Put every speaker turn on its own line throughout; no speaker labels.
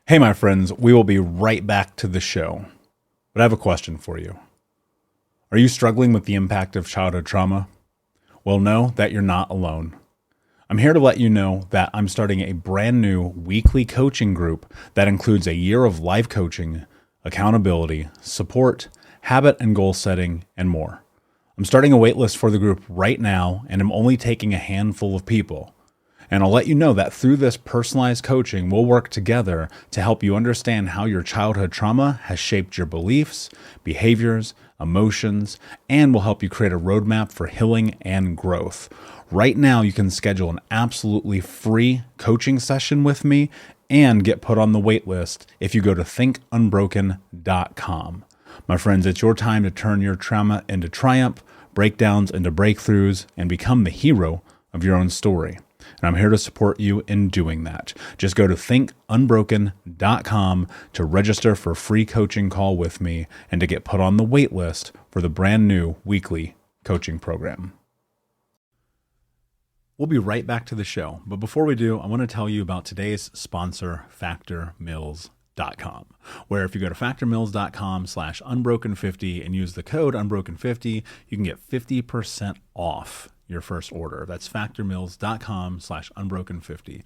Hey, my friends, we will be right back to the show. But I have a question for you. Are you struggling with the impact of childhood trauma? Well, know that you're not alone. I'm here to let you know that I'm starting a brand new weekly coaching group that includes a year of life coaching, accountability, support, habit and goal setting, and more. I'm starting a waitlist for the group right now, and I'm only taking a handful of people. And I'll let you know that through this personalized coaching, we'll work together to help you understand how your childhood trauma has shaped your beliefs, behaviors, emotions, and will help you create a roadmap for healing and growth. Right now, you can schedule an absolutely free coaching session with me and get put on the wait list if you go to thinkunbroken.com. My friends, it's your time to turn your trauma into triumph, breakdowns into breakthroughs, and become the hero of your own story. And I'm here to support you in doing that. Just go to thinkunbroken.com to register for a free coaching call with me and to get put on the wait list for the brand new weekly coaching program. We'll be right back to the show. But before we do, I want to tell you about today's sponsor, factormeals.com, where if you go to factormeals.com/unbroken50 and use the code unbroken50, you can get 50% off your first order. That's factormeals.com/unbroken50.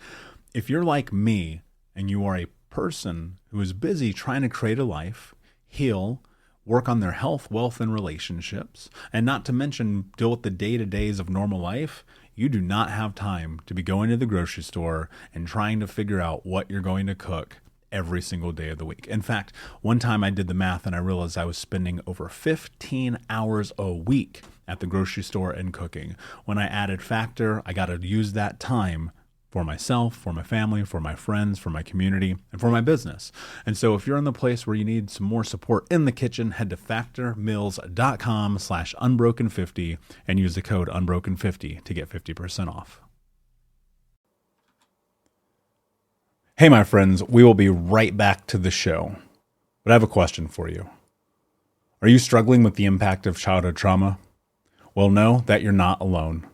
If you're like me and you are a person who is busy trying to create a life, heal, work on their health, wealth, and relationships, and not to mention deal with the day-to-days of normal life, you do not have time to be going to the grocery store and trying to figure out what you're going to cook every single day of the week. In fact, one time I did the math and I realized I was spending over 15 hours a week at the grocery store and cooking. When I added Factor, I got to use that time for myself, for my family, for my friends, for my community, and for my business. And so if you're in the place where you need some more support in the kitchen, head to factormeals.com/unbroken50 and use the code unbroken50 to get 50% off. Hey, my friends, we will be right back to the show. But I have a question for you. Are you struggling with the impact of childhood trauma? Well, know that you're not alone.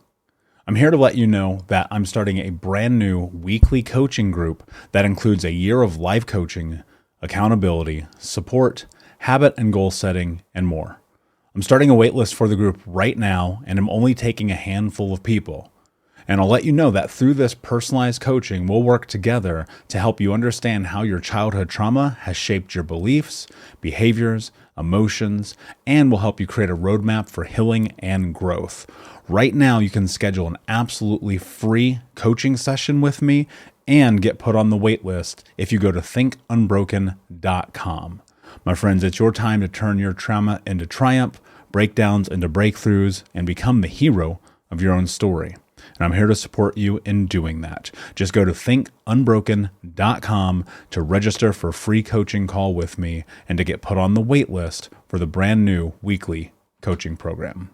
I'm here to let you know that I'm starting a brand new weekly coaching group that includes a year of life coaching, accountability, support, habit and goal setting, and more. I'm starting a waitlist for the group right now, and I'm only taking a handful of people. And I'll let you know that through this personalized coaching, we'll work together to help you understand how your childhood trauma has shaped your beliefs, behaviors, emotions, and will help you create a roadmap for healing and growth. Right now, you can schedule an absolutely free coaching session with me and get put on the wait list if you go to thinkunbroken.com. My friends, it's your time to turn your trauma into triumph, breakdowns into breakthroughs, and become the hero of your own story. And I'm here to support you in doing that. Just go to thinkunbroken.com to register for a free coaching call with me and to get put on the wait list for the brand new weekly coaching program.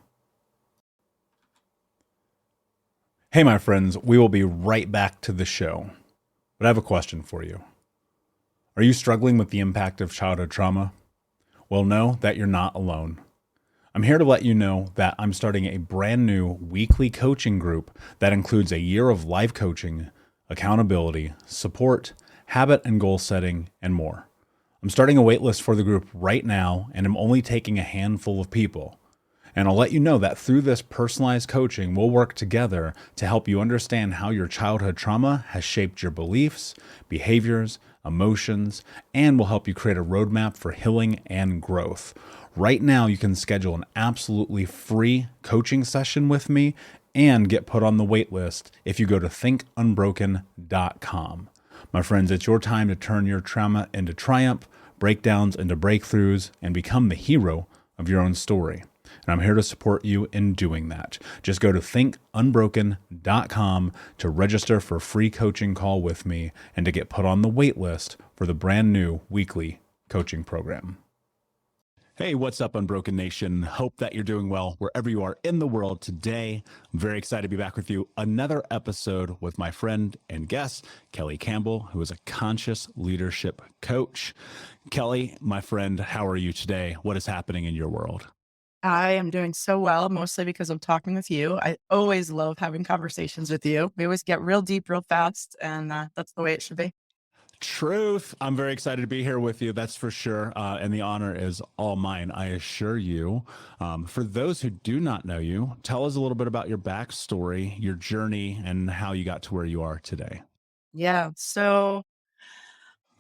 Hey, my friends, we will be right back to the show. But I have a question for you. Are you struggling with the impact of childhood trauma? Well, know that you're not alone. I'm here to let you know that I'm starting a brand new weekly coaching group that includes a year of life coaching, accountability, support, habit and goal setting, and more. I'm starting a waitlist for the group right now, and I'm only taking a handful of people. And I'll let you know that through this personalized coaching, we'll work together to help you understand how your childhood trauma has shaped your beliefs, behaviors, emotions, and will help you create a roadmap for healing and growth. Right now, you can schedule an absolutely free coaching session with me and get put on the wait list if you go to thinkunbroken.com. My friends, it's your time to turn your trauma into triumph, breakdowns into breakthroughs, and become the hero of your own story. And I'm here to support you in doing that. Just go to thinkunbroken.com to register for a free coaching call with me and to get put on the wait list for the brand new weekly coaching program. Hey, what's up, Unbroken Nation? Hope that you're doing well wherever you are in the world today. I'm very excited to be back with you. Another episode with my friend and guest, Kelly Campbell, who is a conscious leadership coach. Kelly, my friend, how are you today? What is happening in your world?
I am doing so well, mostly because I'm talking with you. I always love having conversations with you. We always get real deep, real fast, and that's the way it should be.
Truth. I'm very excited to be here with you. That's for sure. And the honor is all mine, I assure you. For those who do not know you, tell us a little bit about your backstory, your journey, and how you got to where you are today.
Yeah. So,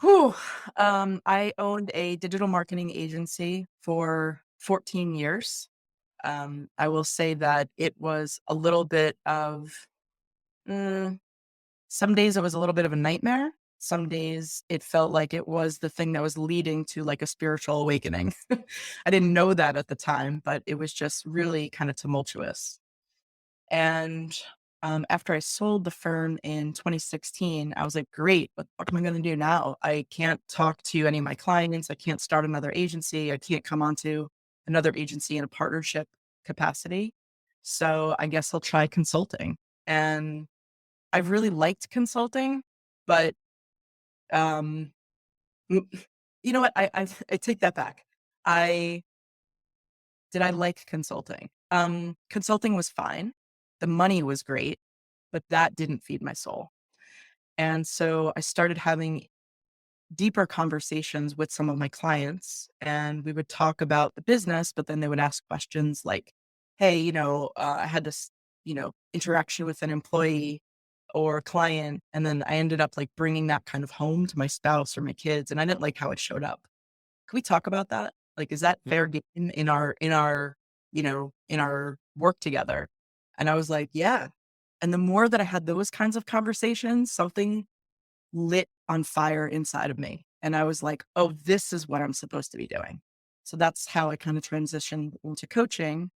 whew, I owned a digital marketing agency for 14 years. I will say that it was a little bit of, mm, some days it was a little bit of a nightmare. Some days it felt like it was the thing that was leading to like a spiritual awakening. I didn't know that at the time, but it was just really kind of tumultuous. And after I sold the firm in 2016, I was like, great, what am I going to do now? I can't talk to any of my clients. I can't start another agency. I can't come onto another agency in a partnership capacity. So I guess I'll try consulting. And I've really liked consulting, but um, m- you know what? I take that back. I did I like consulting? Consulting was fine. The money was great, but that didn't feed my soul. And so I started having deeper conversations with some of my clients, and we would talk about the business, but then they would ask questions like, hey, I had this, interaction with an employee or client, and then I ended up like bringing that kind of home to my spouse or my kids, and I didn't like how it showed up. Can we talk about that? Like, is that fair game in our work together? And I was like, yeah. And the more that I had those kinds of conversations, something lit on fire inside of me. And I was like, oh, this is what I'm supposed to be doing. So that's how I kind of transitioned into coaching.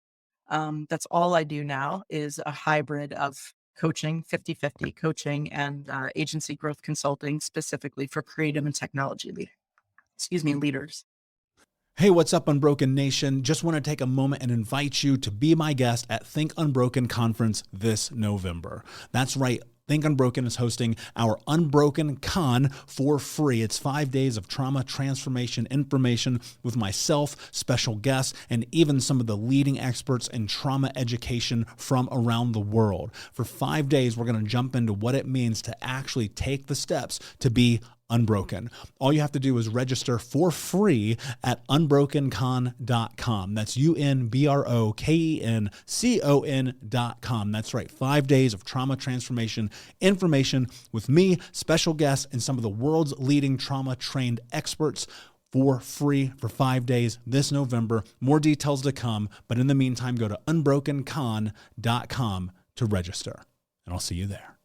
That's all I do now is a hybrid of coaching, 50-50 coaching and agency growth consulting specifically for creative and technology leaders.
Hey, what's up, Unbroken Nation? Just want to take a moment and invite you to be my guest at Think Unbroken Conference this November. That's right. Think Unbroken is hosting our Unbroken Con for free. It's 5 days of trauma transformation information with myself, special guests, and even some of the leading experts in trauma education from around the world. For 5 days, we're going to jump into what it means to actually take the steps to be unbroken. All you have to do is register for free at unbrokencon.com. That's unbrokencon.com. That's right. 5 days of trauma transformation information with me, special guests, and some of the world's leading trauma trained experts for free for 5 days this November. More details to come. But in the meantime, go to unbrokencon.com to register. And I'll see you there.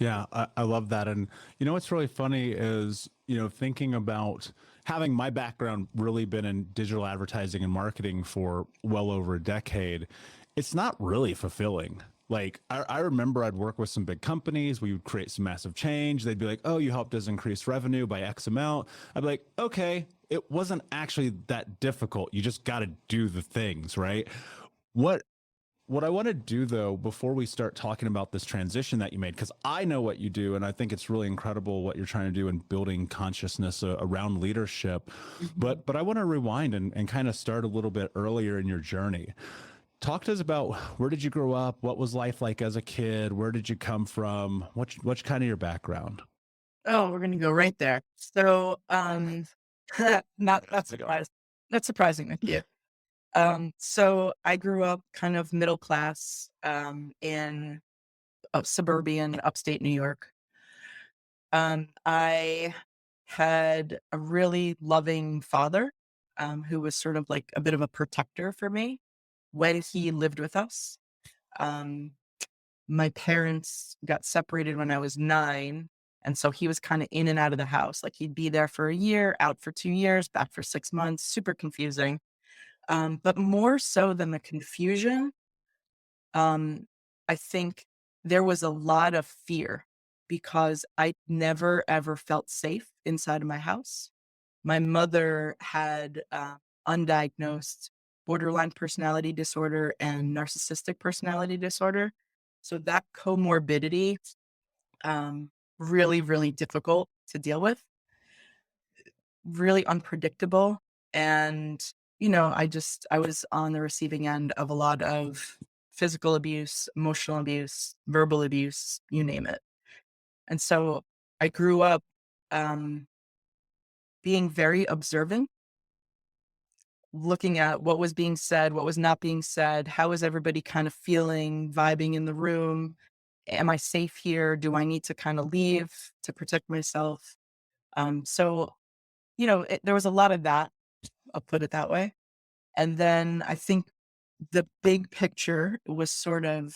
Yeah, I love that. And what's really funny is, thinking about having my background really been in digital advertising and marketing for well over a decade, it's not really fulfilling. Like, I remember I'd work with some big companies. We would create some massive change. They'd be like, oh, you helped us increase revenue by X amount. I'd be like, okay, it wasn't actually that difficult. You just got to do the things, right? What what I want to do, though, before we start talking about this transition that you made, because I know what you do, and I think it's really incredible what you're trying to do in building consciousness around leadership.
Mhm.
But I want to rewind and kind of start a little bit earlier in your journey. Talk to us about, where did you grow up? What was life like as a kid? Where did you come from? What's kind of your background?
Oh, we're gonna go right there. So, not surprised. Not surprising with you. So I grew up kind of middle class, in suburban upstate New York. I had a really loving father, who was sort of like a bit of a protector for me when he lived with us. Um, my parents got separated when I was 9. And so he was kind of in and out of the house. Like he'd be there for a year, out for 2 years, back for 6 months, super confusing. But more so than the confusion, um, I think there was a lot of fear because I never ever felt safe inside of my house. My mother had undiagnosed borderline personality disorder and narcissistic personality disorder. So that comorbidity, really, really difficult to deal with, really unpredictable. And, I was on the receiving end of a lot of physical abuse, emotional abuse, verbal abuse, you name it. And so I grew up um, being very observant, looking at what was being said, what was not being said, how is everybody kind of feeling, vibing in the room? Am I safe here? Do I need to kind of leave to protect myself? So, there was a lot of that, I'll put it that way. And then I think the big picture was sort of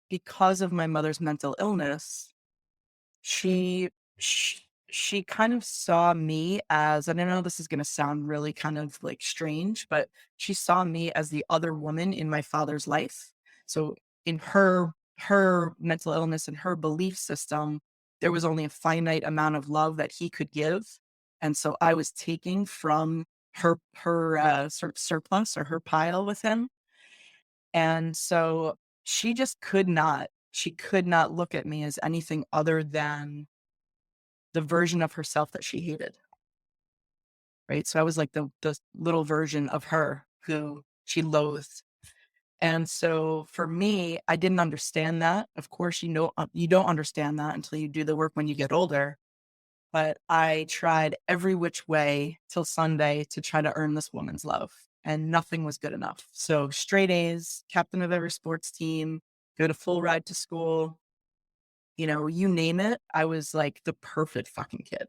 because of my mother's mental illness, she she kind of saw me as, and I know this is gonna sound really kind of, like, strange, but she saw me as the other woman in my father's life. So, in her mental illness and her belief system, there was only a finite amount of love that he could give, and so I was taking from her sort of surplus or her pile with him, and so she could not look at me as anything other than the version of herself that she hated, right? So I was like the little version of her who she loathed. And so for me, I didn't understand that. Of course, you don't understand that until you do the work when you get older. But I tried every which way till Sunday to try to earn this woman's love, and nothing was good enough. So straight A's, captain of every sports team, go to full ride to school, you name it. I was like the perfect fucking kid.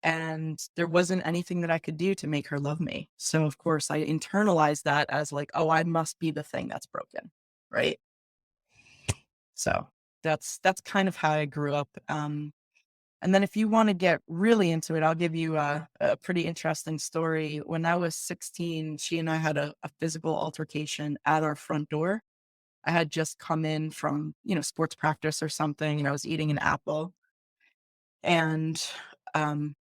And there wasn't anything that I could do to make her love me. So of course I internalized that as like, oh, I must be the thing that's broken. Right. So that's kind of how I grew up. And then if you want to get really into it, I'll give you a pretty interesting story. When I was 16, she and I had a physical altercation at our front door. I had just come in from, sports practice or something, and I was eating an apple. And um,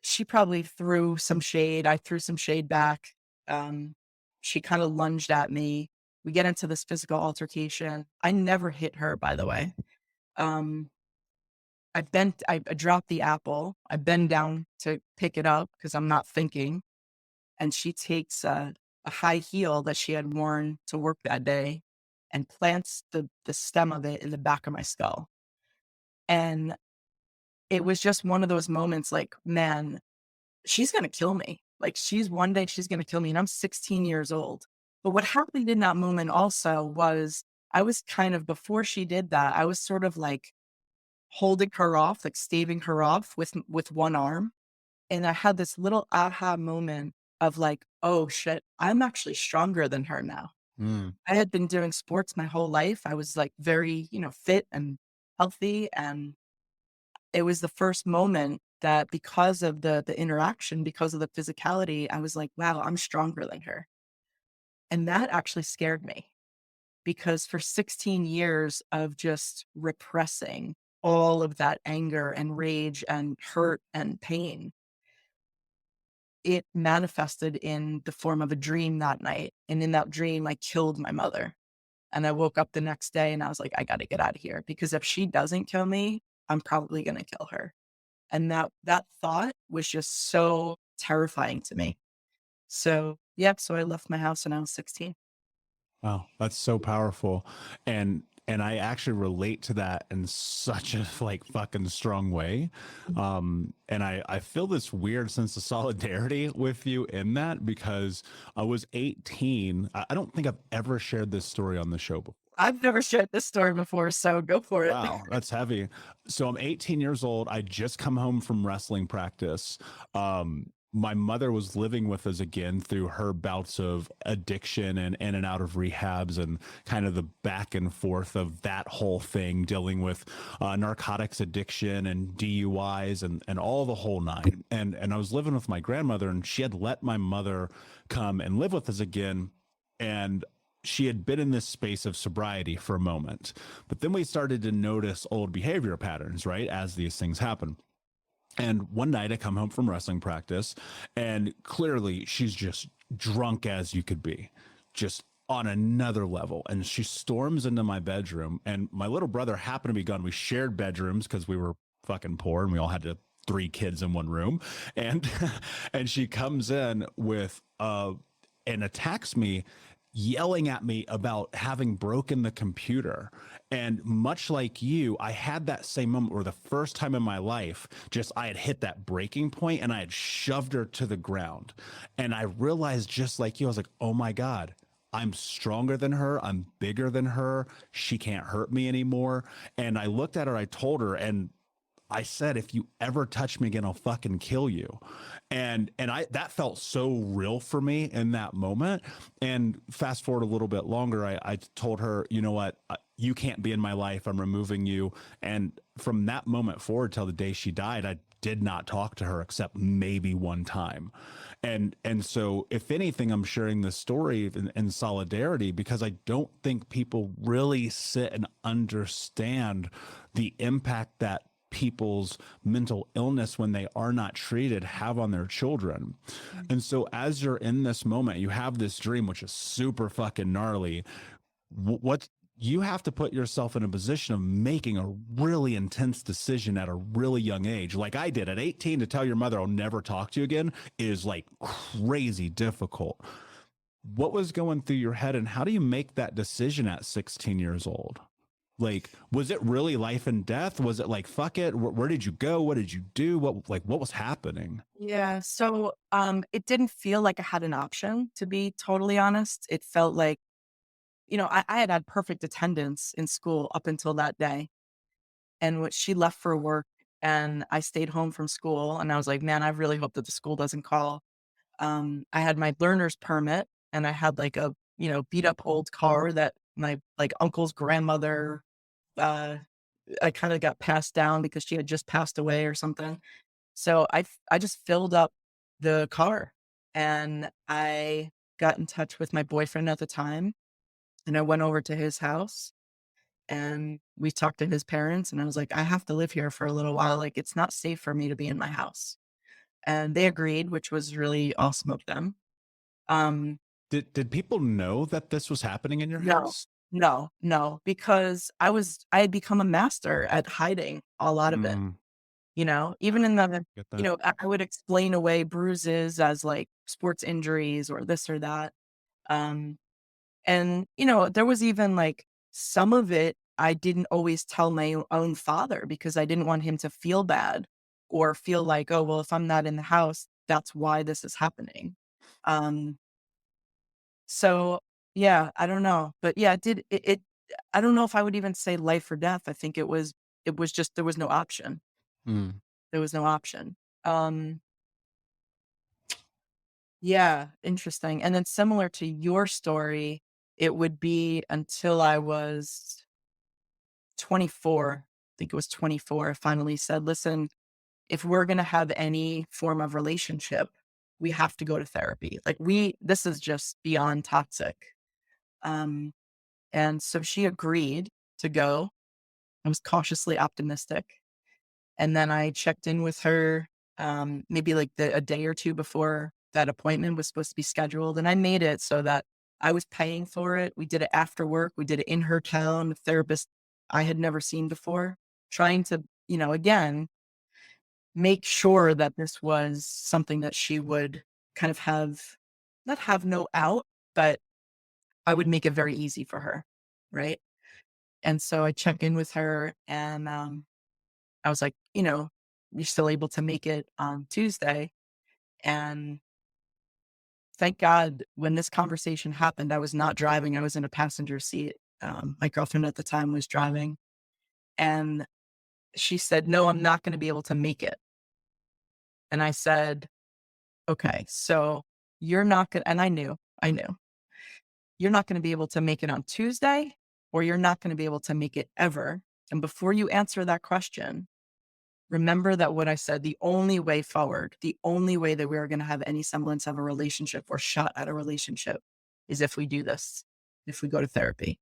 she probably threw some shade. I threw some shade back. Um, she kind of lunged at me. We get into this physical altercation. I never hit her, by the way. Um, I dropped the apple. I bend down to pick it up because I'm not thinking. And she takes a high heel that she had worn to work that day and plants the stem of it in the back of my skull. And it was just one of those moments like, man, she's gonna kill me. Like, one day she's gonna kill me, and I'm 16 years old. But what happened in that moment also was I was kind of before she did that, I was sort of like holding her off, like staving her off with one arm. And I had this little aha moment of like, oh shit, I'm actually stronger than her now.
Mm.
I had been doing sports my whole life. I was like very, fit and healthy. And it was the first moment that because of the interaction, because of the physicality, I was like, wow, I'm stronger than her. And that actually scared me because for 16 years of just repressing all of that anger and rage and hurt and pain, it manifested in the form of a dream that night. And in that dream, I killed my mother. And I woke up the next day and I was like, I got to get out of here because if she doesn't kill me, I'm probably going to kill her. And that thought was just so terrifying to me. So, yeah, so I left my house when I was 16.
Wow, that's so powerful. And I actually relate to that in such a like fucking strong way. And I feel this weird sense of solidarity with you in that because I was 18. I don't think I've ever shared this story on the show before.
I've never shared this story before, so go for it.
Wow, that's heavy. So I'm 18 years old. I just come home from wrestling practice. My mother was living with us again through her bouts of addiction and in and out of rehabs and kind of the back and forth of that whole thing, dealing with narcotics addiction and DUIs and all the whole nine. And I was living with my grandmother, and she had let my mother come and live with us again. And she had been in this space of sobriety for a moment, but then we started to notice old behavior patterns, right? As these things happen. And one night I come home from wrestling practice, and clearly she's just drunk as you could be, just on another level. And she storms into my bedroom, and my little brother happened to be gone. We shared bedrooms because we were fucking poor and we all had to three kids in one room. And and she comes in with and attacks me, yelling at me about having broken the computer And much like you, I had that same moment where the first time in my life, just I had hit that breaking point and I had shoved her to the ground. And I realized, just like you, I was like, oh my God, I'm stronger than her. I'm bigger than her. She can't hurt me anymore. And I looked at her, I told her, and I said, if you ever touch me again, I'll fucking kill you. And I that felt so real for me in that moment. And fast forward a little bit longer, I told her, you know what, you can't be in my life. I'm removing you. And from that moment forward till the day she died, I did not talk to her except maybe one time. And so if anything, I'm sharing this story in solidarity because I don't think people really sit and understand the impact that people's mental illness when they are not treated have on their children. And so as you're in this moment, you have this dream, which is super fucking gnarly. What you have to put yourself in a position of making a really intense decision at a really young age. Like I did at 18, to tell your mother I'll never talk to you again is like crazy difficult. What was going through your head and how do you make that decision at 16 years old? Like, was it really life and death? Was it like, fuck it? Where did you go? What did you do? What was happening?
Yeah. So it didn't feel like I had an option, to be totally honest. It felt like, I had perfect attendance in school up until that day. And when she left for work and I stayed home from school and I was like, man, I really hope that the school doesn't call. I had my learner's permit and I had like a, beat up old car that my like uncle's grandmother, uh, I kind of got passed down because she had just passed away or something. So I just filled up the car and I got in touch with my boyfriend at the time and I went over to his house and we talked to his parents and I was like, I have to live here for a little while. Like it's not safe for me to be in my house. And they agreed, which was really awesome of them. Um,
Did people know that this was happening in your
no,
house?
no, because I had become a master at hiding a lot of it,
Mm,
even in the,
get that.
I would explain away bruises as like sports injuries or this or that. Um, and, there was even like some of it I didn't always tell my own father because I didn't want him to feel bad or feel like, oh, well, if I'm not in the house, that's why this is happening. Um, so yeah, I don't know. But yeah, it I don't know if I would even say life or death. I think it was just there was no option.
Mm.
There was no option. Um, yeah, interesting. And then similar to your story, it would be until I was 24. I think it was 24. I finally said, listen, if we're going to have any form of relationship, we have to go to therapy. Like this is just beyond toxic. Um, and so she agreed to go. I was cautiously optimistic. And then I checked in with her, maybe like a day or two before that appointment was supposed to be scheduled. And I made it so that I was paying for it. We did it after work. We did it in her town, a therapist I had never seen before, trying to, again, make sure that this was something that she would kind of not have no out, but I would make it very easy for her. Right. And so I checked in with her and I was like, you're still able to make it on Tuesday. And thank God when this conversation happened, I was not driving. I was in a passenger seat. My girlfriend at the time was driving. And she said, no, I'm not going to be able to make it. And I said, okay, so you're not going to, and I knew, you're not going to be able to make it on Tuesday or you're not going to be able to make it ever. And before you answer that question, remember that what I said, the only way forward, the only way that we are going to have any semblance of a relationship or shot at a relationship is if we do this, if we go to therapy.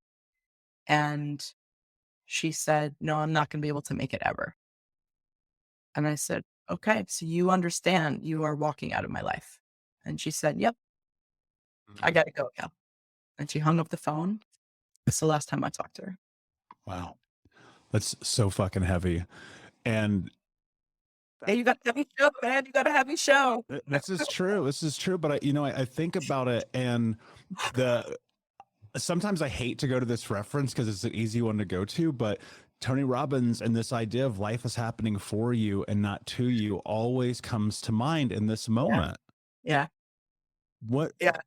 And she said, no, I'm not going to be able to make it ever. And I said, okay, so you understand you are walking out of my life. And she said, yep, I got to go now. And she hung up the phone. It's the last time I talked to her.
Wow. That's so fucking heavy. And
Hey, you got a heavy show, man. You got a heavy show.
this is true. This is true. But I think about it and the sometimes I hate to go to this reference because it's an easy one to go to, but Tony Robbins and this idea of life is happening for you and not to you always comes to mind in this
Yeah.
moment.
Yeah.
What
Yeah.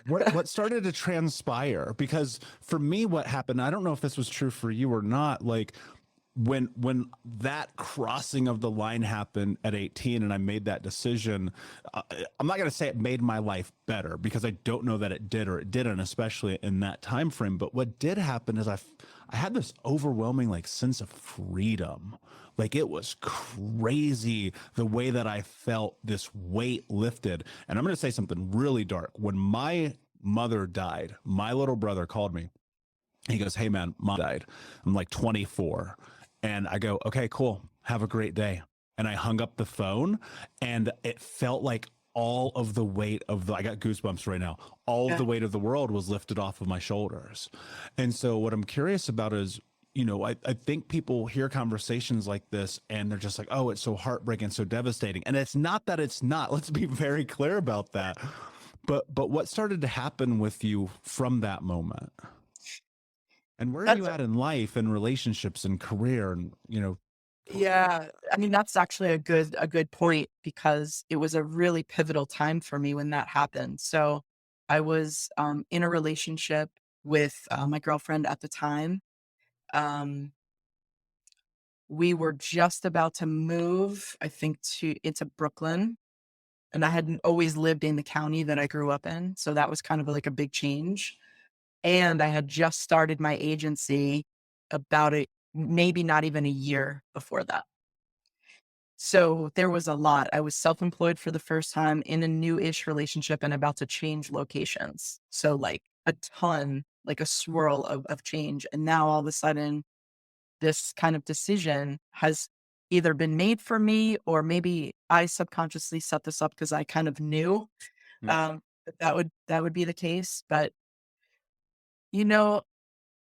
what started to transpire? Because for me, what happened, I don't know if this was true for you or not, like when that crossing of the line happened at 18 and I made that decision, I'm not going to say it made my life better because I don't know that it did or it didn't, especially in that time frame. But what did happen is I had this overwhelming like sense of freedom. Like it was crazy the way that I felt this weight lifted. And I'm going to say something really dark. When my mother died, my little brother called me. He goes, "Hey man, mom died." I'm like 24. And I go, "Okay, cool. Have a great day." And I hung up the phone and it felt like all of the weight of I got goosebumps right now. All of
Yeah.
the weight of the world was lifted off of my shoulders. And so what I'm curious about is, I think people hear conversations like this and they're just like, "Oh, it's so heartbreaking, so devastating." And it's not that it's not. Let's be very clear about that. But what started to happen with you from that moment? And where are you
That's
at in life and relationships and career and,
Yeah, I mean, that's actually a good point because it was a really pivotal time for me when that happened. So, I was, in a relationship with, my girlfriend at the time. Um, we were just about to move, I think, to into Brooklyn, and I hadn't always lived in the county that I grew up in, so that was kind of like a big change. And I had just started my agency about a maybe not even a year before that. So there was a lot. I was self-employed for the first time in a new-ish relationship and about to change locations. So like a ton, like a swirl of change. And now all of a sudden, this kind of decision has either been made for me or maybe I subconsciously set this up because I kind of knew that would be the case. But you know,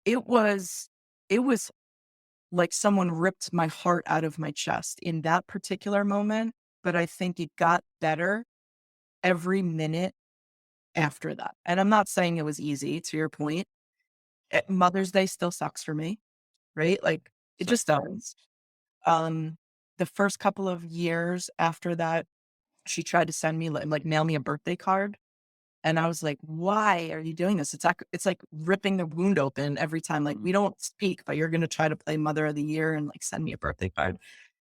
it was it was like someone ripped my heart out of my chest in that particular moment, but I think it got better every minute after that. And I'm not saying it was easy, to your point. Mother's Day still sucks for me, right? Like, it
Same.
just does. Um, the first couple of years after that, she tried to send me, like, mail me a birthday card, and I was like, "Why are you doing this?" It's like ripping the wound open every time, like, "We don't speak, but you're gonna try to play Mother of the Year and, like, send me a birthday card."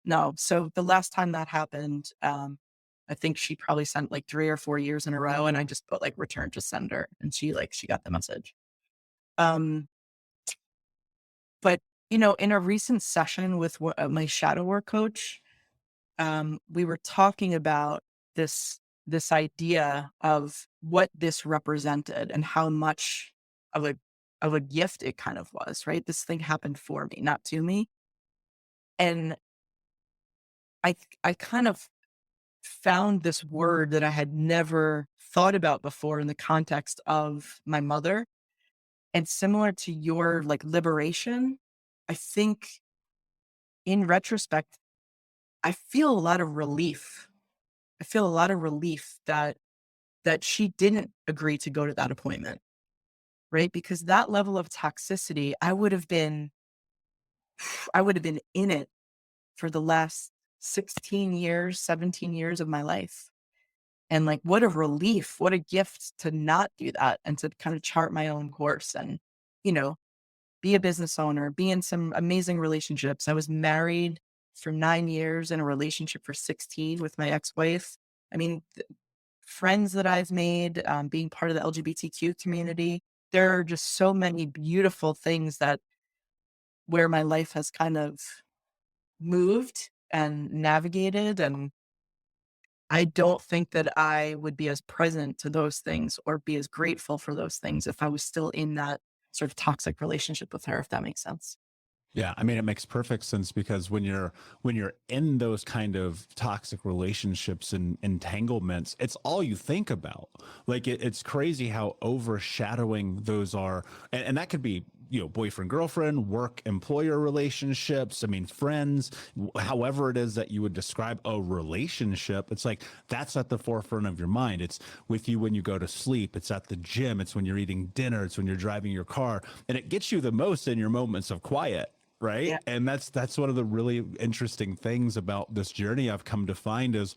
No. So the last time that happened, I think she probably sent like 3 or 4 years in a row, and I just put like return to sender, and she got the message. Um, but, in a recent session with my shadow work coach, we were talking about this idea of what this represented and how much of a gift it kind of was, right? This thing happened for me, not to me. And I kind of found this word that I had never thought about before in the context of my mother. And similar to your like liberation, I think in retrospect, I feel a lot of relief. I feel a lot of relief that she didn't agree to go to that appointment, right? Because that level of toxicity, I would have been in it for the last 16 years, 17 years of my life. And, like, what a relief, what a gift to not do that and to kind of chart my own course and, you know, be a business owner, be in some amazing relationships. I was married for 9 years, in a relationship for 16 with my ex-wife. I mean, friends that I've made, being part of the LGBTQ community, there are just so many beautiful things that where my life has kind of moved and navigated, and I don't think that I would be as present to those things or be as grateful for those things if I was still in that sort of toxic relationship with her, if that makes sense.
Yeah, I mean it makes perfect sense because when you're in those kind of toxic relationships and entanglements, it's all you think about. Like it's crazy how overshadowing those are, and that could be boyfriend, girlfriend, work, employer relationships. I mean, friends, however it is that you would describe a relationship, it's like that's at the forefront of your mind. It's with you when you go to sleep. It's at the gym. It's when you're eating dinner. It's when you're driving your car, and it gets you the most in your moments of quiet. Right.
Yeah.
And that's one of the really interesting things about this journey I've come to find is,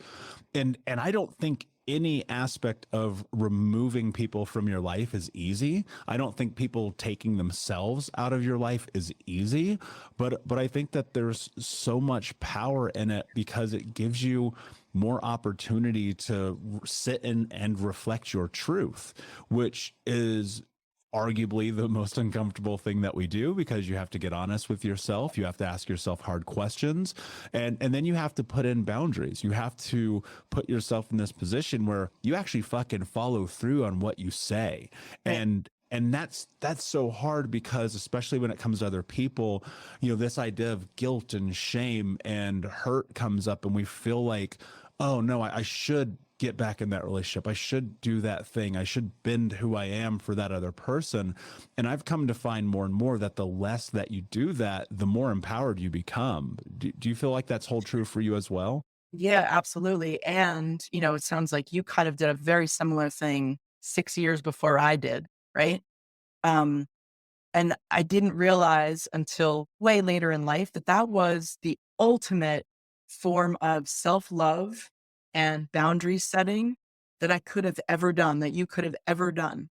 and I don't think any aspect of removing people from your life is easy. I don't think people taking themselves out of your life is easy, but I think that there's so much power in it because it gives you more opportunity to sit in and reflect your truth, which is arguably the most uncomfortable thing that we do because you have to get honest with yourself. You have to ask yourself hard questions, and then you have to put in boundaries. You have to put yourself in this position where you actually fucking follow through on what you say.
Right.
And that's so hard because especially when it comes to other people, this idea of guilt and shame and hurt comes up and we feel like, oh no, I should get back in that relationship. I should do that thing. I should bend who I am for that other person. And I've come to find more and more that the less that you do that, the more empowered you become. Do you feel like that's hold true for you as well?
Yeah, absolutely. And, it sounds like you kind of did a very similar thing 6 years before I did, right? Um, and I didn't realize until way later in life that that was the ultimate form of self-love and boundary setting that I could have ever done, that you could have ever done.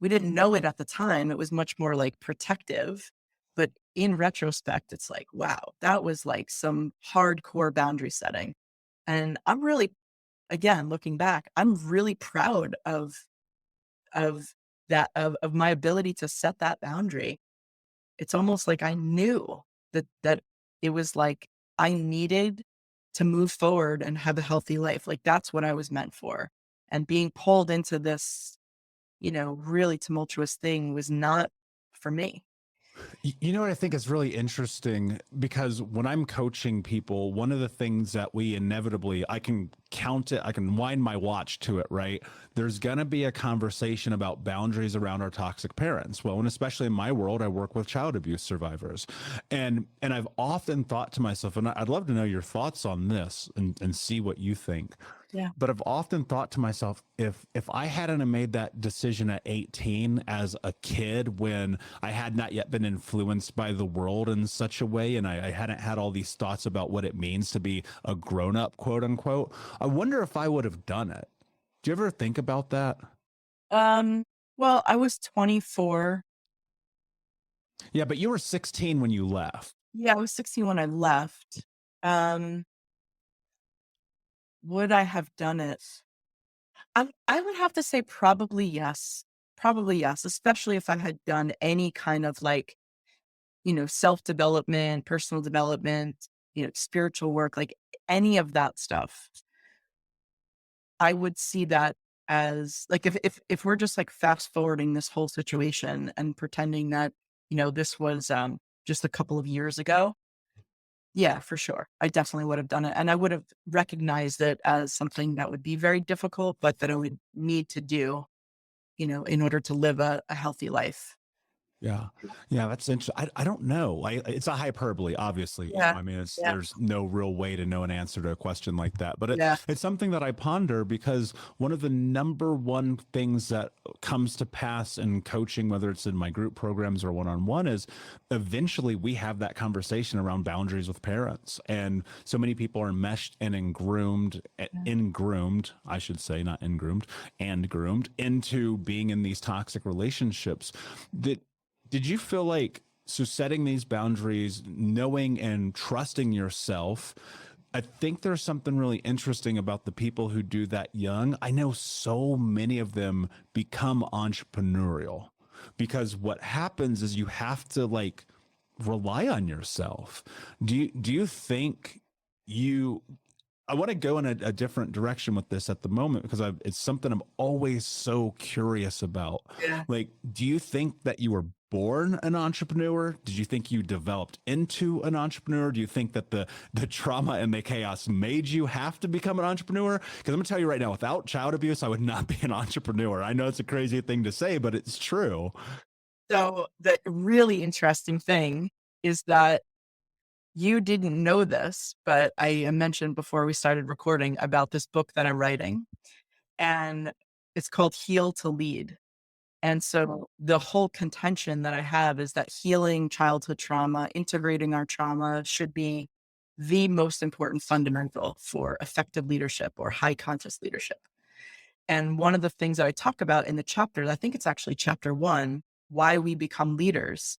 We didn't know it at the time. It was much more like protective. But in retrospect, it's like, wow, that was like some hardcore boundary setting. And I'm really, again, looking back, I'm really proud of that, of my ability to set that boundary. It's almost like I knew that it was like I needed to move forward and have a healthy life. Like that's what I was meant for. And being pulled into this, really tumultuous thing was not for me.
You know what I think is really interesting because when I'm coaching people, one of the things that we inevitably, I can count it, I can wind my watch to it, right? There's going to be a conversation about boundaries around our toxic parents. Well, and especially in my world, I work with child abuse survivors. And I've often thought to myself, and I'd love to know your thoughts on this and see what you think.
Yeah.
But I've often thought to myself, if I hadn't have made that decision at 18 as a kid when I had not yet been influenced by the world in such a way, and I hadn't had all these thoughts about what it means to be a grown-up, quote unquote, I wonder if I would have done it. Do you ever think about that?
Well, I was 24.
Yeah, but you were 16 when you left.
Yeah, I was 16 when I left. Um, would I have done it? I would have to say probably yes. Probably yes, especially if I had done any kind of like, self-development, personal development, spiritual work, like any of that stuff. I would see that as like if we're just like fast forwarding this whole situation and pretending that, this was just a couple of years ago. Yeah, for sure. I definitely would have done it. And I would have recognized it as something that would be very difficult, but that I would need to do, in order to live a healthy life.
Yeah. Yeah, that's interesting. I don't know. It's a hyperbole, obviously.
Yeah.
I mean,
Yeah.
there's no real way to know an answer to a question like that. But
Yeah.
it's something that I ponder because one of the number one things that comes to pass in coaching, whether it's in my group programs or one-on-one, is eventually we have that conversation around boundaries with parents. And so many people are meshed and groomed, I should say, not groomed into being in these toxic relationships that did you feel like so setting these boundaries, knowing and trusting yourself? I think there's something really interesting about the people who do that young. I know so many of them become entrepreneurial because what happens is you have to like rely on yourself. Do you think you I want to go in a different direction with this at the moment because it's something I'm always so curious about.
Yeah.
Like, do you think that you were born an entrepreneur? Did you think you developed into an entrepreneur? Do you think that the trauma and the chaos made you have to become an entrepreneur? Because I'm gonna tell you right now, without child abuse, I would not be an entrepreneur. I know it's a crazy thing to say, but it's true.
So the really interesting thing is that you didn't know this, but I mentioned before we started recording about this book that I'm writing, and it's called Heal to Lead. And so the whole contention that I have is that healing childhood trauma, integrating our trauma should be the most important fundamental for effective leadership or high conscious leadership. And one of the things that I talk about in the chapter, I think it's actually chapter 1, why we become leaders.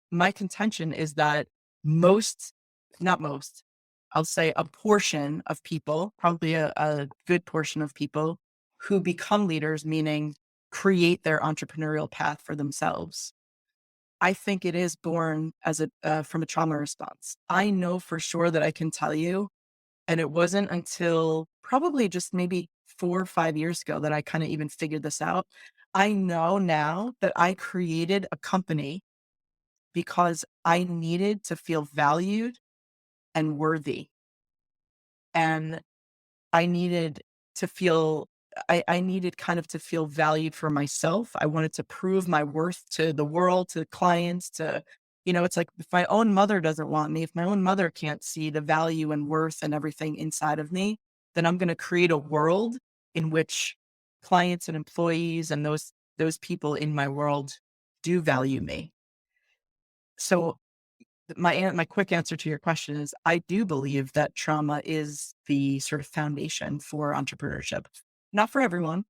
My contention is that most, not most, I'll say a portion of people, probably a good portion of people who become leaders, meaning create their entrepreneurial path for themselves. I think it is born as from a trauma response. I know for sure that I can tell you, and it wasn't until probably just maybe 4 or 5 years ago that I kind of even figured this out. I know now that I created a company because I needed to feel valued and worthy. And I needed to feel, I needed kind of to feel valued for myself. I wanted to prove my worth to the world, to clients, to, it's like if my own mother doesn't want me, if my own mother can't see the value and worth and everything inside of me, then I'm going to create a world in which clients and employees and those people in my world do value me. So my quick answer to your question is I do believe that trauma is the sort of foundation for entrepreneurship. Not for everyone,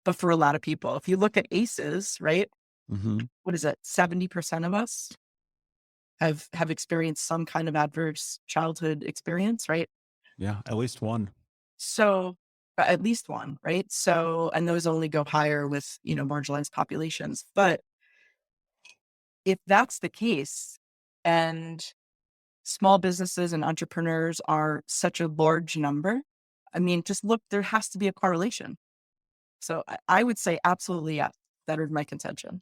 but for a lot of people. If you look at ACEs, right?
Mm-hmm.
What is it? 70% of us have experienced some kind of adverse childhood experience, right?
Yeah, at least one.
So at least one, right? So, and those only go higher with, marginalized populations. But if that's the case, and small businesses and entrepreneurs are such a large number, I mean, just look, there has to be a correlation. So I would say absolutely yes. That is my contention.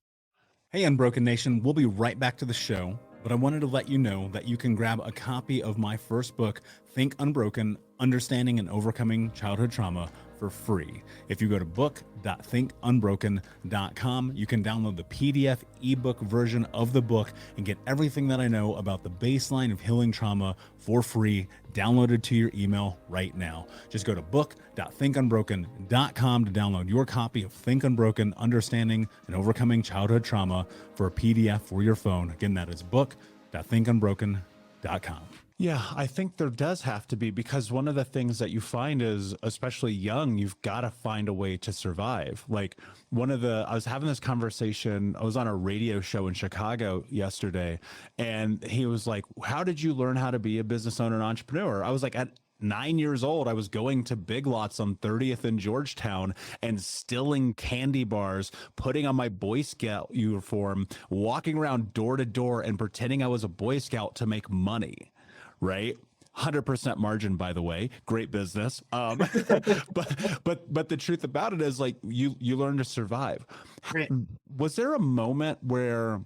Hey, Unbroken Nation, we'll be right back to the show, but I wanted to let you know that you can grab a copy of my first book, Think Unbroken, Understanding and Overcoming Childhood Trauma, for free. If you go to book.thinkunbroken.com, you can download the PDF ebook version of the book and get everything that I know about the baseline of healing trauma for free, downloaded to your email right now. Just go to book.thinkunbroken.com to download your copy of Think Unbroken, Understanding and Overcoming Childhood Trauma for a PDF for your phone. Again, that is book.thinkunbroken.com.
Yeah, I think there does have to be, because one of the things that you find is, especially young, you've got to find a way to survive. Like I was having this conversation, I was on a radio show in Chicago yesterday, and he was like, how did you learn how to be a business owner and entrepreneur? I was like, at 9 years old, I was going to Big Lots on 30th in Georgetown and stealing candy bars, putting on my Boy Scout uniform, walking around door to door and pretending I was a Boy Scout to make money. Right? 100% margin, by the way, great business. But the truth about it is, like, you learn to survive.
Right.
Was there a moment where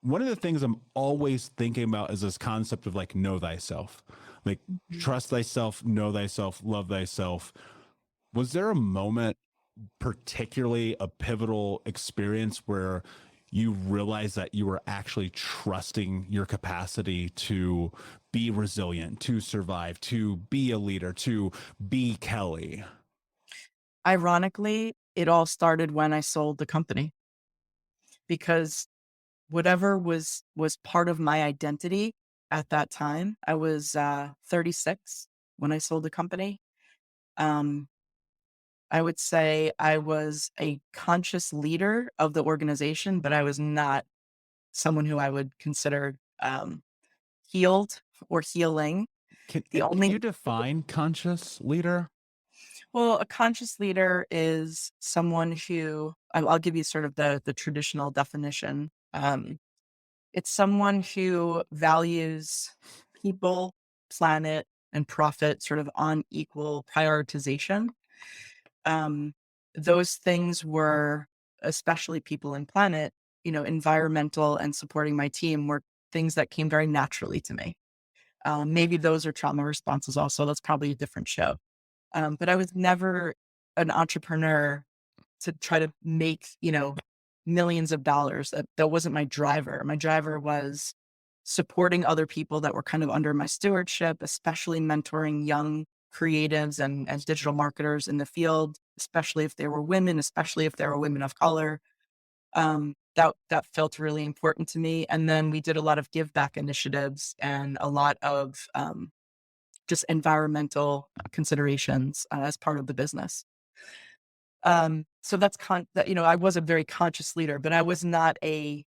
one of the things I'm always thinking about is this concept of like, know thyself, like trust thyself, know thyself, love thyself. Was there a moment, particularly a pivotal experience, where you realize that you were actually trusting your capacity to be resilient, to survive, to be a leader, to be Kelly?
Ironically, it all started when I sold the company, because whatever was part of my identity at that time, I was 36 when I sold the company. Um, I would say I was a conscious leader of the organization, but I was not someone who I would consider healed or healing.
Can
The
you
only
define conscious leader?
Well, a conscious leader is someone who I'll give you sort of the traditional definition. It's someone who values people, planet, and profit sort of on equal prioritization. Um, those things were, especially people and planet, environmental and supporting my team were things that came very naturally to me. Maybe those are trauma responses also. That's probably a different show. But I was never an entrepreneur to try to make, millions of dollars. That wasn't my driver. My driver was supporting other people that were kind of under my stewardship, especially mentoring young creatives and digital marketers in the field, especially if they were women, especially if they were women of color. That felt really important to me. And then we did a lot of give back initiatives and a lot of just environmental considerations as part of the business. So that, I was a very conscious leader, but I was not a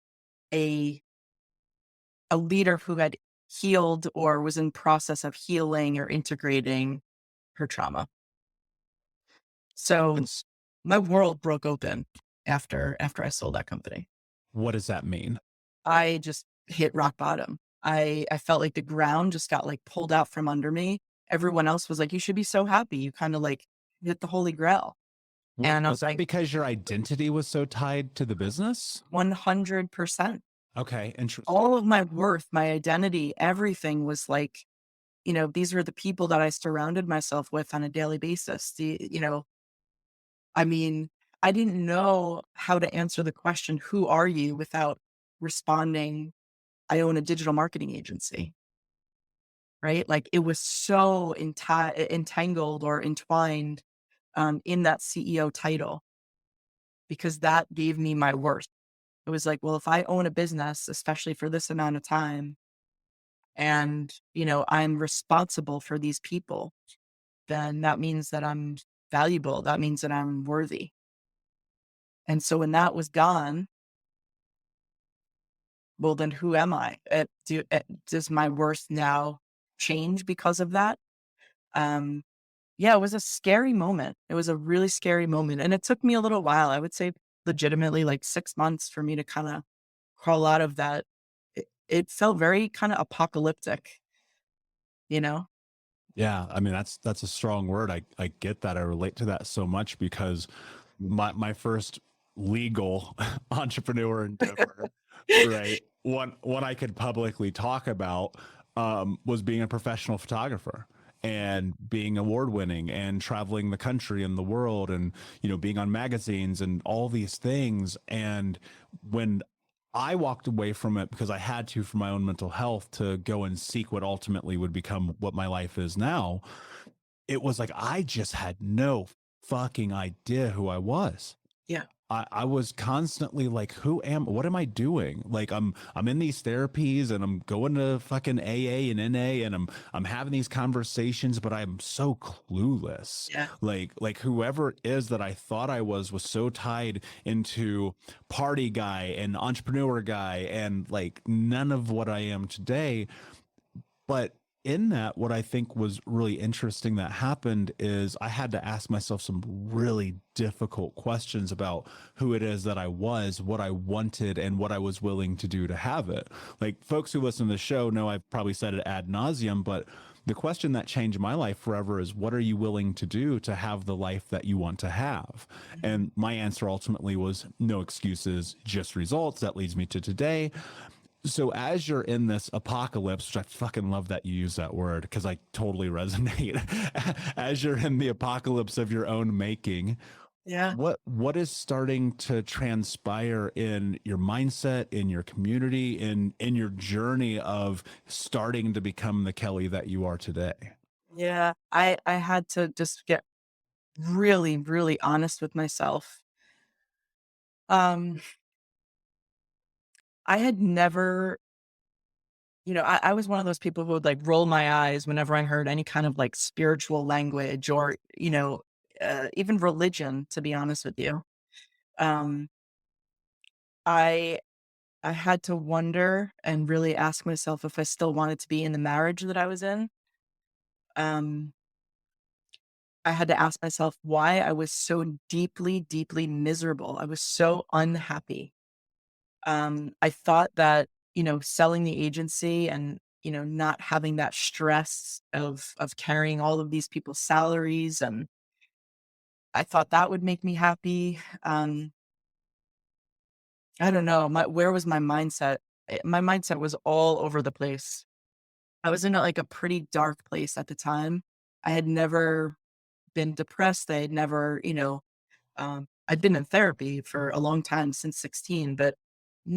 leader who had healed or was in process of healing or integrating her trauma. So
It's-
my world broke open after I sold that company.
what does that mean?
I just hit rock bottom. I felt like the ground just got like pulled out from under me. Everyone else was like, you should be so happy. You kind of like hit the holy grail. And I
Was
was
that
like,
because your identity was so tied to the business?
100%.
Okay, interesting.
All of my worth, my identity, everything was like, these were the people that I surrounded myself with on a daily basis. I mean, I didn't know how to answer the question, who are you, without responding, I own a digital marketing agency, right? Like it was so entangled or entwined in that CEO title, because that gave me my worth. It was like, well, if I own a business, especially for this amount of time, and, I'm responsible for these people, then that means that I'm valuable. That means that I'm worthy. And so when that was gone, well, then who am I? Does my worth now change because of that? Um, yeah, it was a scary moment. It was a really scary moment. And it took me a little while. I would say legitimately like 6 months for me to kind of crawl out of that. It felt very kind of apocalyptic, you know?
Yeah, I mean that's a strong word. I get that. I relate to that so much because my first legal entrepreneur endeavor, right? One I could publicly talk about was being a professional photographer and being award winning and traveling the country and the world and being on magazines and all these things. And when I walked away from it because I had to for my own mental health to go and seek what ultimately would become what my life is now. It was like I just had no fucking idea who I was.
Yeah.
I was constantly like, what am I doing? Like I'm in these therapies and I'm going to fucking AA and NA and I'm having these conversations, but I'm so clueless.
Yeah.
Like whoever it is that I thought I was so tied into party guy and entrepreneur guy and like none of what I am today. But in that, what I think was really interesting that happened is I had to ask myself some really difficult questions about who it is that I was, what I wanted, and what I was willing to do to have it. Like folks who listen to the show know I've probably said it ad nauseum, but the question that changed my life forever is what are you willing to do to have the life that you want to have? And my answer ultimately was no excuses, just results. That leads me to today. So as you're in this apocalypse, which I fucking love that you use that word because I totally resonate. As you're in the apocalypse of your own making,
Yeah.
what is starting to transpire in your mindset, in your community, in your journey of starting to become the Kelly that you are today?
Yeah. I had to just get really, really honest with myself. Um, I had never, I was one of those people who would like roll my eyes whenever I heard any kind of like spiritual language or, even religion, to be honest with you. Um, I I had to wonder and really ask myself if I still wanted to be in the marriage that I was in. Um, I had to ask myself why I was so deeply, deeply miserable. I was so unhappy. I thought that, selling the agency and, not having that stress of carrying all of these people's salaries, and I thought that would make me happy. I don't know. Where was my mindset? My mindset was all over the place. I was in like a pretty dark place at the time. I had never been depressed. I had never, I'd been in therapy for a long time, since 16, but I've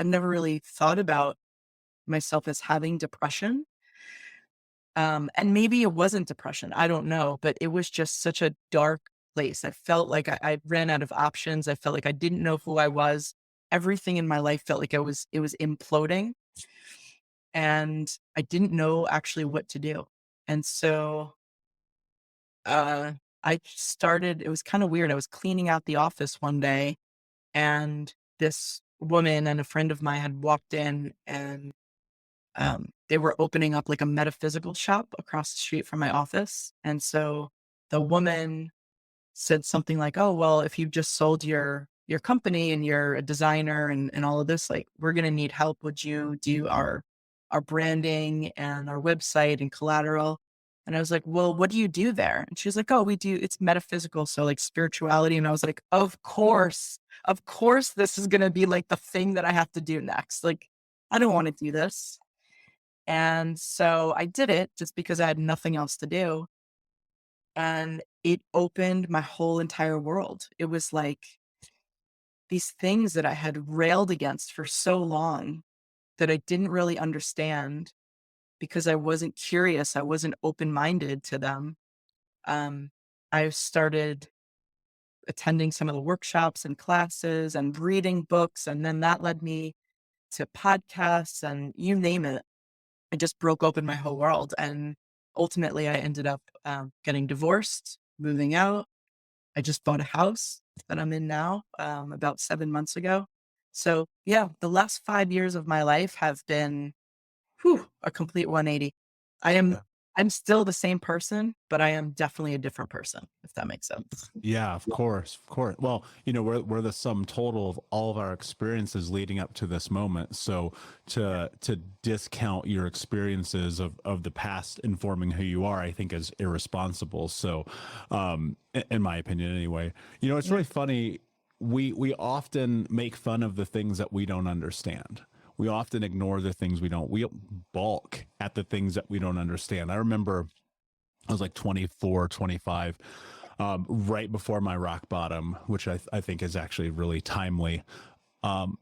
never really thought about myself as having depression. And maybe it wasn't depression, I don't know, but it was just such a dark place. I felt like I ran out of options. I felt like I didn't know who I was. Everything in my life felt like it was imploding, and I didn't know actually what to do. And so uh it was kind of weird. I was cleaning out the office one day, and this woman and a friend of mine had walked in, and they were opening up like a metaphysical shop across the street from my office. And so the woman said something like, "Oh, well, if you just sold your company and you're a designer and all of this, like, we're gonna need help. Would you do our branding and our website and collateral?" And I was like, "Well, what do you do there?" And she's like, "Oh, we do it's metaphysical, so like spirituality." And I was like, of course, this is gonna be like the thing that I have to do next. Like, I don't want to do this. And so I did it just because I had nothing else to do. And it opened my whole entire world. It was like these things that I had railed against for so long that I didn't really understand because I wasn't curious. I wasn't open minded to them. Um, I started attending some of the workshops and classes and reading books. And then that led me to podcasts and you name it. I just broke open my whole world. And ultimately, I ended up getting divorced, moving out. I just bought a house that I'm in now, about 7 months ago. So, yeah, the last 5 years of my life have been a complete 180. I am,
Yeah.
I'm still the same person, but I am definitely a different person, if that makes sense.
Yeah, of course, of course. Well, we're the sum total of all of our experiences leading up to this moment. So to discount your experiences of the past informing who you are, I think is irresponsible. So, in my opinion, anyway, it's
Yeah.
really funny. We often make fun of the things that we don't understand. We often ignore the things we don't. We balk at the things that we don't understand. I remember I was like 24, 25, right before my rock bottom, which I think is actually really timely. Um,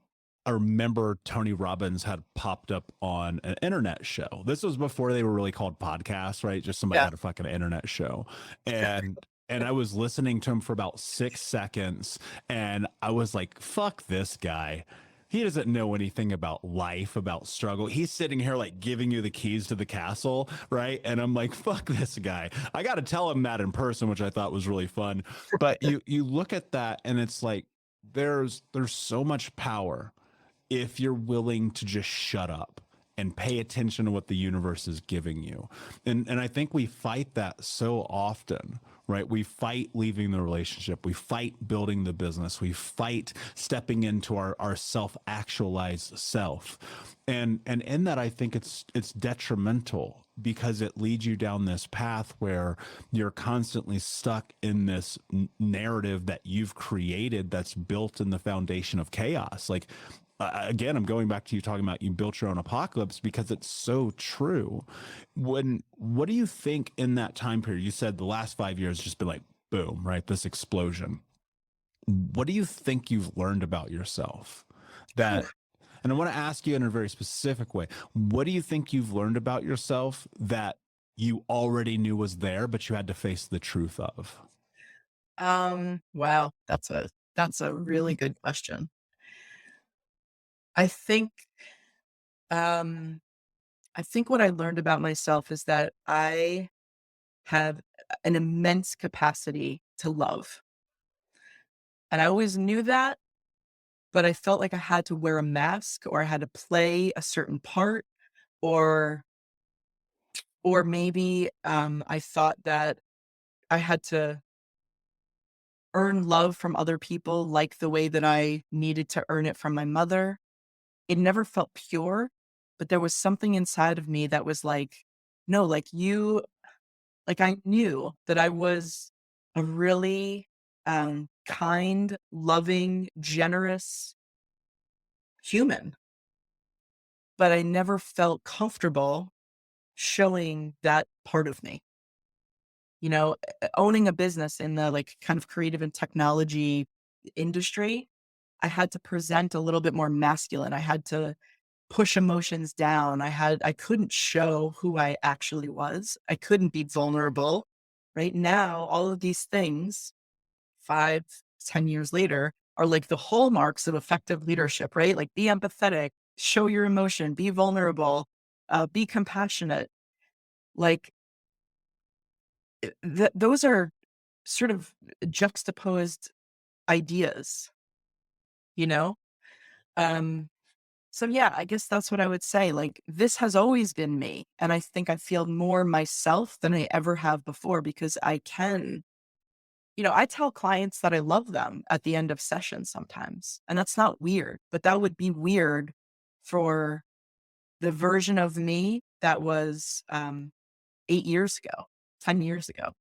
I remember Tony Robbins had popped up on an internet show. This was before they were really called podcasts, right? Just somebody
Yeah.
had a fucking internet show. And I was listening to him for about 6 seconds and I was like, fuck this guy. He doesn't know anything about life, about struggle. He's sitting here like giving you the keys to the castle, right? And I'm like, fuck this guy. I got to tell him that in person, which I thought was really fun. But you look at that and it's like there's so much power if you're willing to just shut up and pay attention to what the universe is giving you. And I think we fight that so often, right? We fight leaving the relationship. We fight building the business. We fight stepping into our self-actualized self. And in that, I think it's detrimental because it leads you down this path where you're constantly stuck in this narrative that you've created that's built in the foundation of chaos. Like, again, I'm going back to you talking about you built your own apocalypse because it's so true. What do you think in that time period? You said the last 5 years just been like boom, right? This explosion. What do you think you've learned about yourself that, and I want to ask you in a very specific way, what do you think you've learned about yourself that you already knew was there, but you had to face the truth of?
Wow, that's a really good question. I think um I think what I learned about myself is that I have an immense capacity to love. And I always knew that, but I felt like I had to wear a mask or I had to play a certain part or maybe I thought that I had to earn love from other people like the way that I needed to earn it from my mother. It never felt pure, but there was something inside of me that was like, no, like I knew that I was a really kind, loving, generous human, but I never felt comfortable showing that part of me. owning a business in the like kind of creative and technology industry, I had to present a little bit more masculine. I had to push emotions down. I couldn't show who I actually was. I couldn't be vulnerable. Right now, all of these things, 5, 10 years later, are like the hallmarks of effective leadership, right? Like be empathetic, show your emotion, be vulnerable, be compassionate. Like those are sort of juxtaposed ideas, you know? Um, so yeah, I guess that's what I would say. Like this has always been me. And I think I feel more myself than I ever have before because I tell clients that I love them at the end of sessions sometimes. And that's not weird, but that would be weird for the version of me that was 8 years ago, 10 years ago.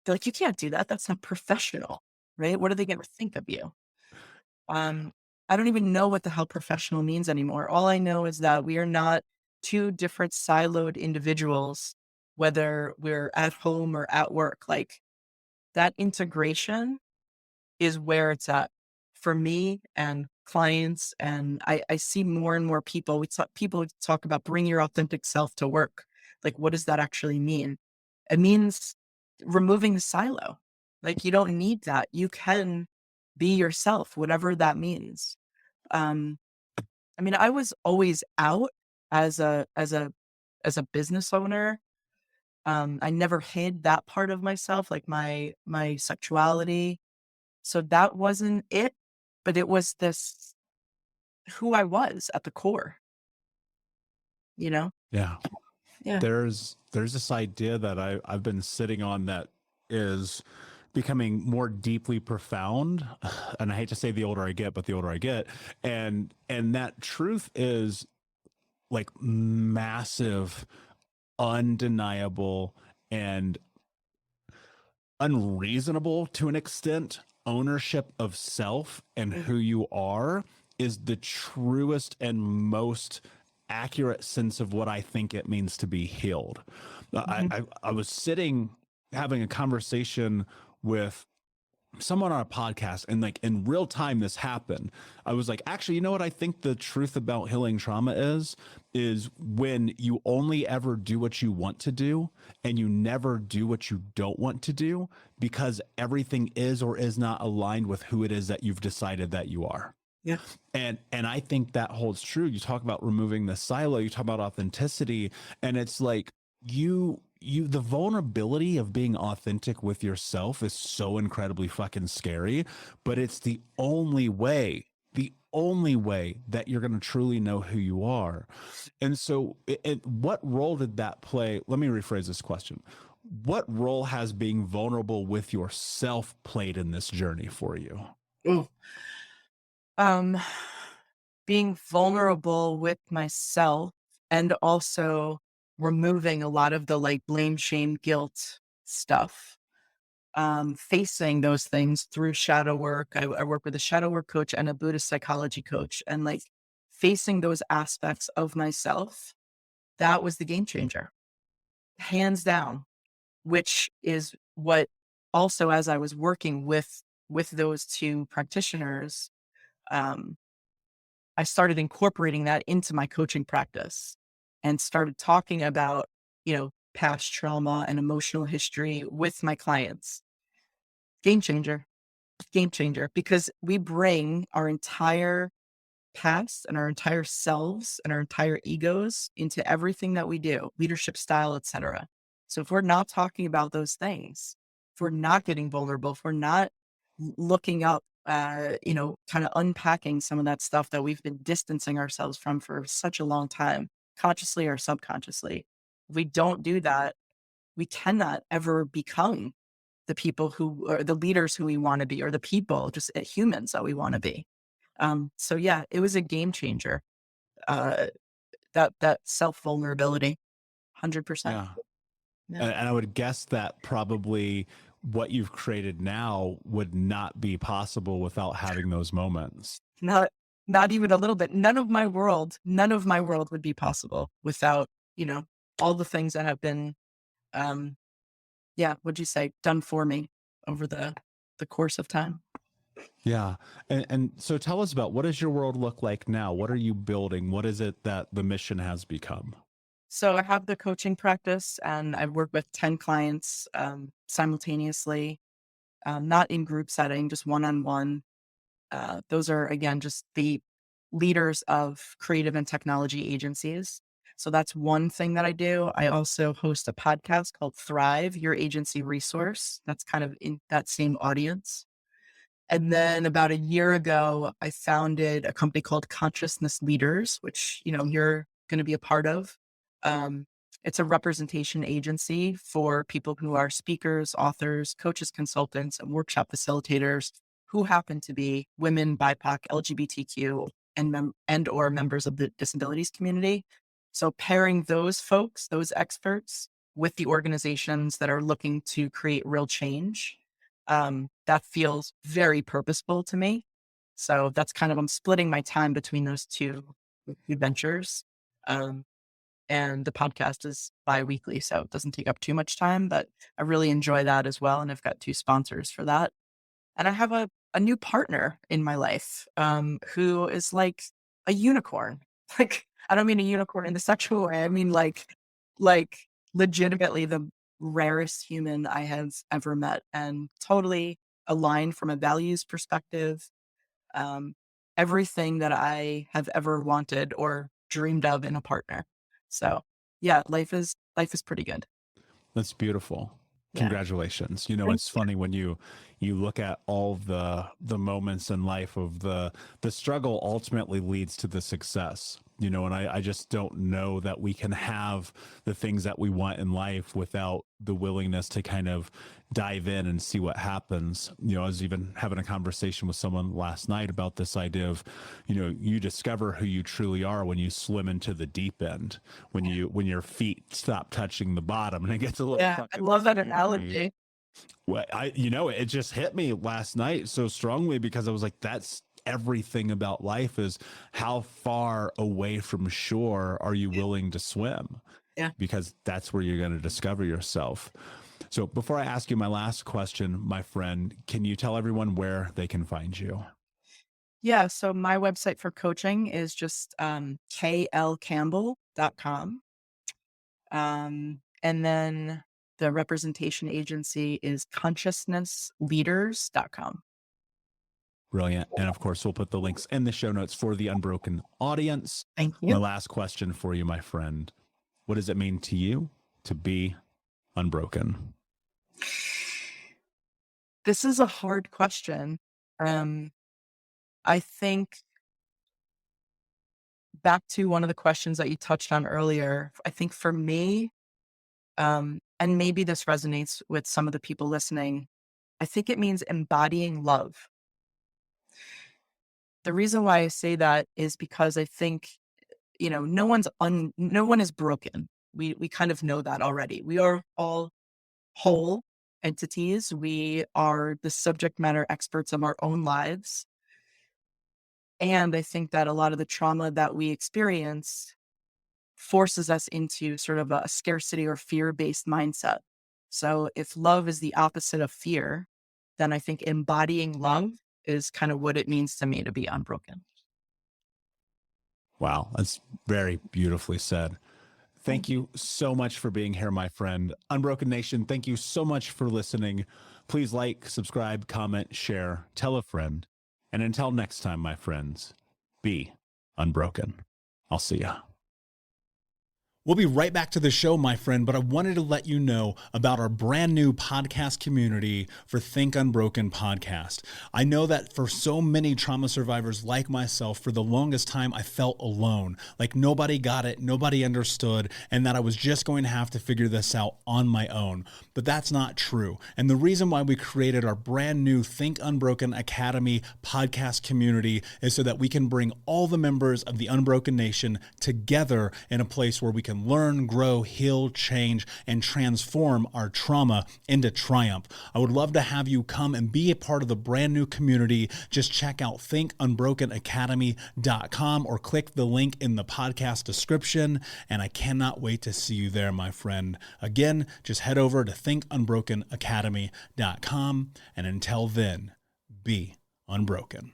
They're like, you can't do that. That's not professional, right? What are they going to think of you? Um, I don't even know what the hell professional means anymore. All I know is that we are not two different siloed individuals, whether we're at home or at work. Like that integration is where it's at for me and clients. And I see more and more people. People talk about bring your authentic self to work. Like, what does that actually mean? It means removing the silo. Like, you don't need that. You can be yourself, whatever that means. Um, I mean, I was always out as a business owner. I never hid that part of myself, like my sexuality. So that wasn't it, but it was this who I was at the core, you know?
Yeah.
Yeah.
There's this idea that I've been sitting on that is becoming more deeply profound. And I hate to say the older I get, but the older I get. And that truth is like massive, undeniable, and unreasonable to an extent. Ownership of self and
Mm,
who you are is the truest and most accurate sense of what I think it means to be healed.
mhm.
I was sitting having a conversation with someone on a podcast, and like in real time this happened. I was like, actually, you know what I think the truth about healing trauma is when you only ever do what you want to do and you never do what you don't want to do because everything is or is not aligned with who it is that you've decided that you are.
Yeah.
And I think that holds true. You talk about removing the silo, you talk about authenticity, and it's like the vulnerability of being authentic with yourself is so incredibly fucking scary, but it's the only way that you're going to truly know who you are. And so what role did that play? Let me rephrase this question. What role has being vulnerable with yourself played in this journey for you?
Ooh. Um, being vulnerable with myself and also removing a lot of the like blame, shame, guilt stuff. Facing those things through shadow work. I work with a shadow work coach and a Buddhist psychology coach, and like facing those aspects of myself, that was the game changer, hands down. Which is what also, as I was working with those two practitioners, um, I started incorporating that into my coaching practice and started talking about, past trauma and emotional history with my clients. Game changer, game changer, because we bring our entire past and our entire selves and our entire egos into everything that we do, leadership style, etc. So if we're not talking about those things, if we're not getting vulnerable, if we're not looking up, kind of unpacking some of that stuff that we've been distancing ourselves from for such a long time, consciously or subconsciously, if we don't do that, we cannot ever become the people who are the leaders who we want to be, or the people, just humans that we want to be. So yeah, it was a game changer. Uh, that self vulnerability, 100%.
Yeah.
Yeah.
And I would guess that probably what you've created now would not be possible without having those moments.
Not not even a little bit. None of my world would be possible without, all the things that have been um yeah, would you say done for me over the course of time.
Yeah. And so tell us about, what does your world look like now? What are you building? What is it that the mission has become?
So I have the coaching practice, and I've worked with 10 clients simultaneously, not in group setting, just one-on-one. Those are, again, just the leaders of creative and technology agencies. So that's one thing that I do. I also host a podcast called Thrive, Your Agency Resource. That's kind of in that same audience. And then about a year ago, I founded a company called Consciousness Leaders, which, you're going to be a part of. Um, it's a representation agency for people who are speakers, authors, coaches, consultants, and workshop facilitators who happen to be women, BIPOC, LGBTQ, and or members of the disabilities community. So pairing those folks, those experts, with the organizations that are looking to create real change, that feels very purposeful to me. So that's kind of, I'm splitting my time between those two ventures. Um, and the podcast is bi-weekly, so it doesn't take up too much time, but I really enjoy that as well. And I've got 2 sponsors for that. And I have a new partner in my life, who is like a unicorn. Like, I don't mean a unicorn in the sexual way. I mean like legitimately the rarest human I have ever met, and totally aligned from a values perspective. Um, Everything that I have ever wanted or dreamed of in a partner. So yeah, life is pretty good.
That's beautiful.
Yeah.
Congratulations. It's funny when you look at all the moments in life of the struggle ultimately leads to the success. And I just don't know that we can have the things that we want in life without the willingness to kind of dive in and see what happens. I was even having a conversation with someone last night about this idea of, you discover who you truly are when you swim into the deep end, when your feet stop touching the bottom, and it gets a little.
Yeah, I love that analogy.
Well, it just hit me last night so strongly, because I was like, that's everything about life, is how far away from shore are you willing to swim?
Yeah.
Because that's where you're going to discover yourself. So before I ask you my last question, my friend, can you tell everyone where they can find you?
Yeah. So my website for coaching is just klcampbell.com. And then the representation agency is consciousnessleaders.com.
Brilliant. And of course, we'll put the links in the show notes for the Unbroken audience.
Thank you.
My last question for you, my friend. What does it mean to you to be unbroken?
This is a hard question. I think back to one of the questions that you touched on earlier, I think for me, and maybe this resonates with some of the people listening, I think it means embodying love. The reason why I say that is because I think, no one is broken. We kind of know that already. We are all whole entities. We are the subject matter experts of our own lives. And I think that a lot of the trauma that we experience forces us into sort of a scarcity or fear-based mindset. So if love is the opposite of fear, then I think embodying love is kind of what it means to me to be unbroken.
Wow, that's very beautifully said. Thank you so much for being here, my friend. Unbroken Nation, thank you so much for listening. Please like, subscribe, comment, share, tell a friend. And until next time, my friends, be unbroken. I'll see ya.
We'll be right back to the show, my friend, but I wanted to let you know about our brand new podcast community for Think Unbroken podcast. I know that for so many trauma survivors like myself, for the longest time, I felt alone, like nobody got it, nobody understood, and that I was just going to have to figure this out on my own. But that's not true. And the reason why we created our brand new Think Unbroken Academy podcast community is so that we can bring all the members of the Unbroken Nation together in a place where we can can learn, grow, heal, change, and transform our trauma into triumph. I would love to have you come and be a part of the brand new community. Just check out thinkunbrokenacademy.com or click the link in the podcast description. And I cannot wait to see you there, my friend. Again, just head over to thinkunbrokenacademy.com. And until then, be unbroken.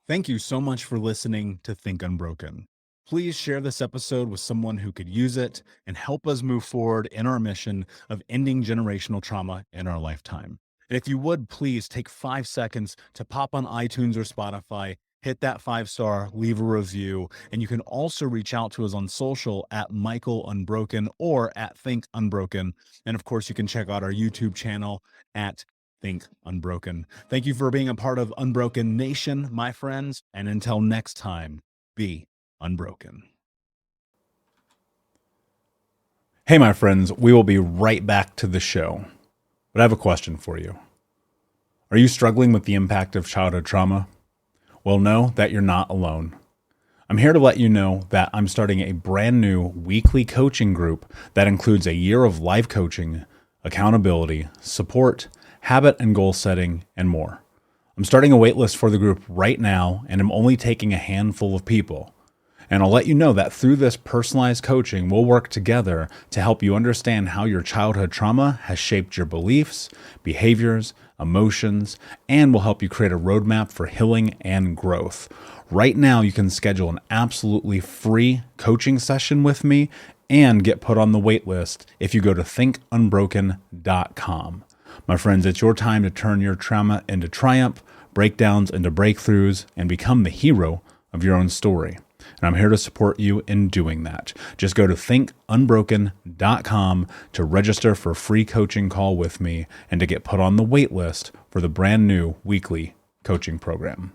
Thank you so much for listening to Think Unbroken. Please share this episode with someone who could use it and help us move forward in our mission of ending generational trauma in our lifetime. And if you would, please take 5 seconds to pop on iTunes or Spotify, hit that 5-star, leave a review, and you can also reach out to us on social at Michael Unbroken or at Think Unbroken. And of course, you can check out our YouTube channel at Think Unbroken. Thank you for being a part of Unbroken Nation, my friends. And until next time, be unbroken. Hey, my friends, we will be right back to the show. But I have a question for you. Are you struggling with the impact of childhood trauma? Well, know that you're not alone. I'm here to let you know that I'm starting a brand new weekly coaching group that includes a year of live coaching, accountability, support, habit and goal setting, and more. I'm starting a waitlist for the group right now, and I'm only taking a handful of people. And I'll let you know that through this personalized coaching, we'll work together to help you understand how your childhood trauma has shaped your beliefs, behaviors, emotions, and will help you create a roadmap for healing and growth. Right now, you can schedule an absolutely free coaching session with me and get put on the waitlist if you go to thinkunbroken.com. My friends, it's your time to turn your trauma into triumph, breakdowns into breakthroughs, and become the hero of your own story. And I'm here to support you in doing that. Just go to thinkunbroken.com to register for a free coaching call with me and to get put on the wait list for the brand new weekly coaching program.